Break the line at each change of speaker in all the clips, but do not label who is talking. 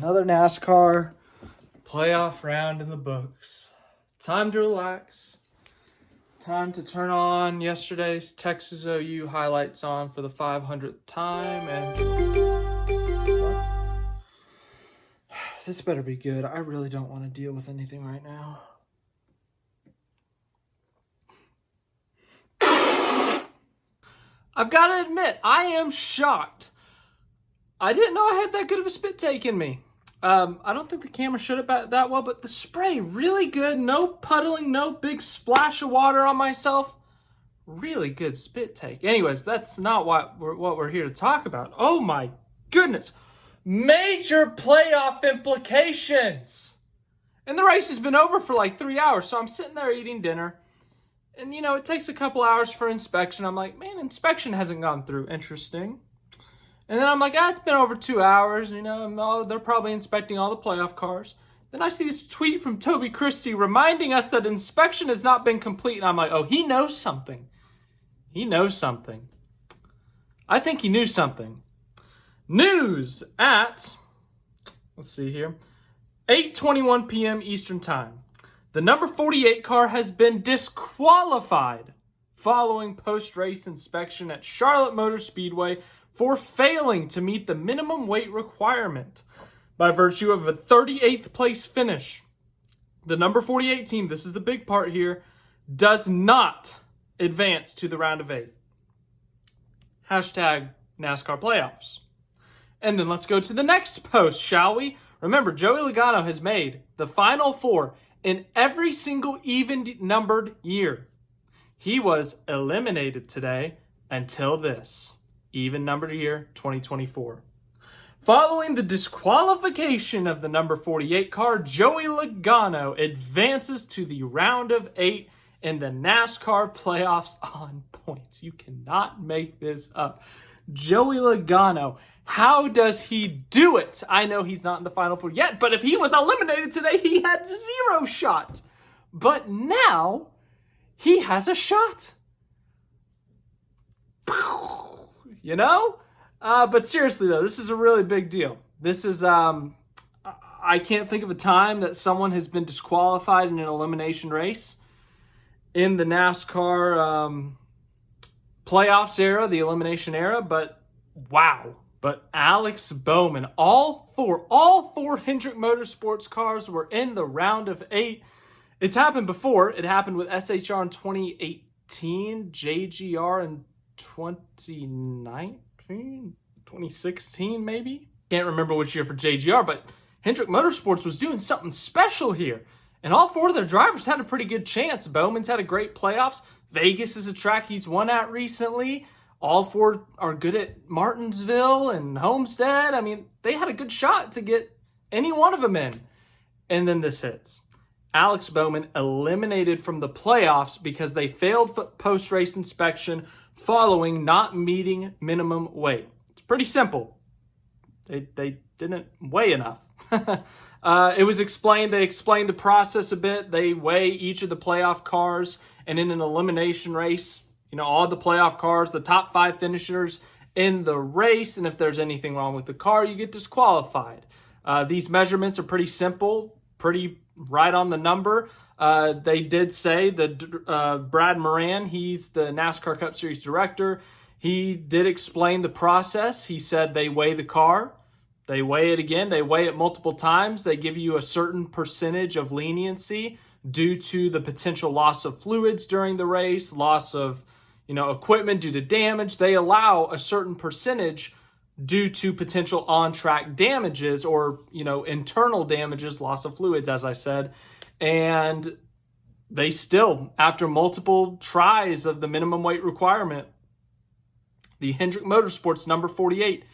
Another NASCAR playoff round in the books. Time to relax. Time to turn on yesterday's Texas OU highlights on for the 500th time. And this better be good. I really don't want to deal with anything right now. I've got to admit, I am shocked. I didn't know I had that good of a spit take in me. I don't think the camera showed it that well, but the spray, really good. No puddling, no big splash of water on myself. Really good spit take. Anyways, that's not what we're here to talk about. Oh my goodness. Major playoff implications. And the race has been over for like 3 hours, so I'm sitting there eating dinner. And, you know, it takes a couple hours for inspection. I'm like, man, inspection hasn't gone through. Interesting. And then I'm like, it's been over 2 hours. You know, they're probably inspecting all the playoff cars. Then I see this tweet from Toby Christie reminding us that inspection has not been complete. And I'm like, oh, he knows something. He knows something. I think he knew something. News at, let's see here, 8:21 p.m. Eastern Time. The number 48 car has been disqualified following post-race inspection at Charlotte Motor Speedway for failing to meet the minimum weight requirement by virtue of a 38th place finish. The number 48 team, this is the big part here, does not advance to the round of 8. Hashtag NASCAR playoffs. And then let's go to the next post, shall we? Remember, Joey Logano has made the Final Four in every single even-numbered year. He was eliminated today until this. Even-numbered year, 2024. Following the disqualification of the number 48 car, Joey Logano advances to the round of 8 in the NASCAR playoffs on points. You cannot make this up. Joey Logano, how does he do it? I know he's not in the Final Four yet, but if he was eliminated today, he had 0 shot. But now, he has a shot. You know? But seriously, though, this is a really big deal. This is, I can't think of a time that someone has been disqualified in an elimination race in the NASCAR playoffs era, the elimination era, but wow. But Alex Bowman, all four Hendrick Motorsports cars were in the round of 8. It's happened before. It happened with SHR in 2018, JGR in 2019, 2016 maybe? Can't remember which year for JGR, but Hendrick Motorsports was doing something special here. And all 4 of their drivers had a pretty good chance. Bowman's had a great playoffs. Vegas is a track he's won at recently. All 4 are good at Martinsville and Homestead. I mean, they had a good shot to get any one of them in. And then this hits. Alex Bowman eliminated from the playoffs because they failed post-race inspection following not meeting minimum weight. It's pretty simple. They didn't weigh enough. It was explained. They explained the process a bit. They weigh each of the playoff cars, and in an elimination race, you know, all the playoff cars, the top 5 finishers in the race, and if there's anything wrong with the car, you get disqualified. These measurements are pretty simple, pretty right on the number. They did say that Brad Moran, he's the NASCAR Cup Series director, he did explain the process. He said they weigh the car. They weigh it again. They weigh it multiple times. They give you a certain percentage of leniency due to the potential loss of fluids during the race, loss of, you know, equipment due to damage. They allow a certain percentage due to potential on-track damages or, you know, internal damages, loss of fluids, as I said. And they still, after multiple tries of the minimum weight requirement, the Hendrick Motorsports number 48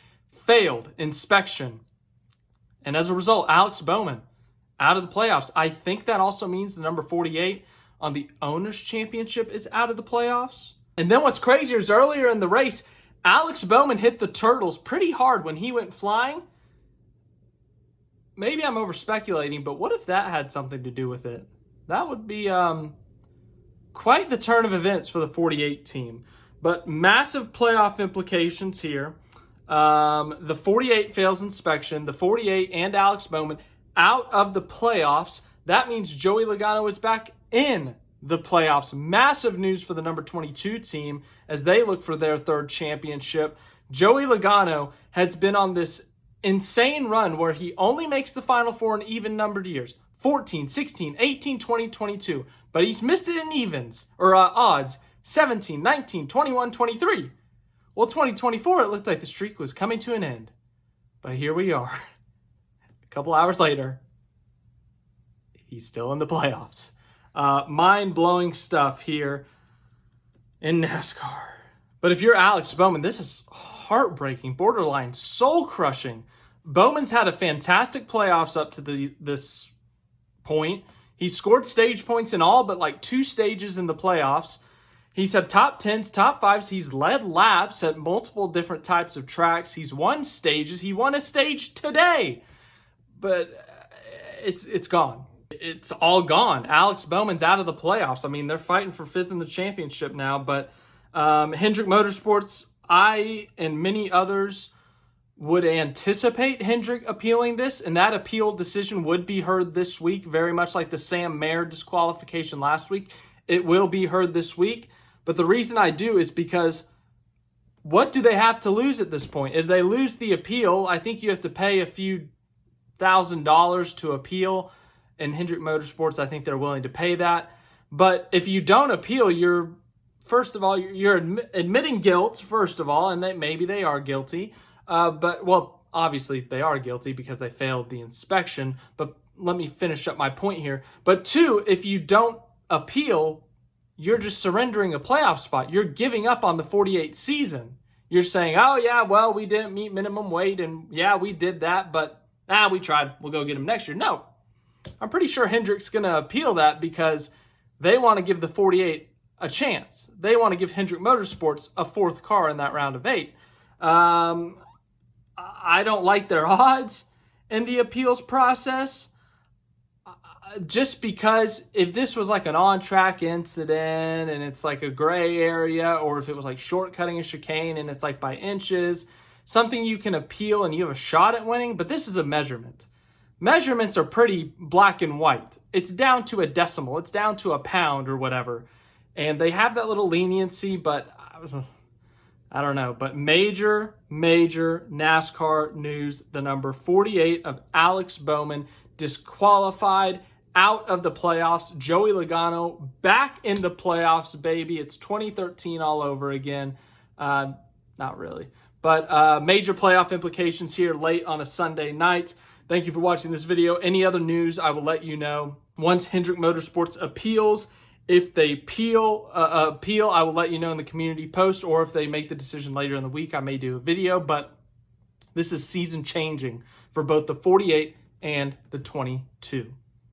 failed inspection. And as a result, Alex Bowman out of the playoffs. I think that also means the number 48 on the Owners' Championship is out of the playoffs. And then what's crazier is earlier in the race, Alex Bowman hit the turtles pretty hard when he went flying. Maybe I'm over-speculating, but what if that had something to do with it? That would be quite the turn of events for the 48 team. But massive playoff implications here. The 48 fails inspection. The 48 and Alex Bowman out of the playoffs. That means Joey Logano is back in the playoffs. Massive news for the number 22 team as they look for their third championship. Joey Logano has been on this insane run where he only makes the Final Four in even-numbered years. 14, 16, 18, 20, 22. But he's missed it in evens, or odds. 17, 19, 21, 23. Well, 2024, it looked like the streak was coming to an end. But here we are. A couple hours later, he's still in the playoffs. Mind-blowing stuff here in NASCAR. But if you're Alex Bowman, this is heartbreaking, borderline soul-crushing. Bowman's had a fantastic playoffs up to this point. He scored stage points in all but like 2 stages in the playoffs. He's had top 10s, top 5s. He's led laps at multiple different types of tracks. He's won stages. He won a stage today. But it's gone. It's all gone. Alex Bowman's out of the playoffs. I mean, they're fighting for 5th in the championship now. But Hendrick Motorsports, I and many others would anticipate Hendrick appealing this, and that appeal decision would be heard this week, very much like the Sam Mayer disqualification last week. It will be heard this week. But the reason I do is because what do they have to lose at this point? If they lose the appeal, I think you have to pay a few $1,000s to appeal. In Hendrick Motorsports, I think they're willing to pay that. But if you don't appeal, you're admitting guilt, first of all, and maybe they are guilty. Well, obviously they are guilty because they failed the inspection. But let me finish up my point here. But 2, if you don't appeal, you're just surrendering a playoff spot. You're giving up on the 48 season. You're saying, oh, yeah, well, we didn't meet minimum weight, and yeah, we did that, but we tried. We'll go get him next year. No. I'm pretty sure Hendrick's going to appeal that because they want to give the 48 a chance. They want to give Hendrick Motorsports a 4th car in that round of 8. I don't like their odds in the appeals process. Just because if this was like an on-track incident and it's like a gray area, or if it was like shortcutting a chicane and it's like by inches, something you can appeal and you have a shot at winning, but this is a measurement. Measurements are pretty black and white. It's down to a decimal. It's down to a pound or whatever. And they have that little leniency, but I don't know. But major NASCAR news. The number 48 of Alex Bowman disqualified, out of the playoffs. Joey Logano back in the playoffs, baby. It's 2013 all over again. Not really. But major playoff implications here late on a Sunday night. Thank you for watching this video. Any other news, I will let you know. Once Hendrick Motorsports appeals, if they appeal, I will let you know in the community post, or if they make the decision later in the week, I may do a video. But this is season changing for both the 48 and the 22.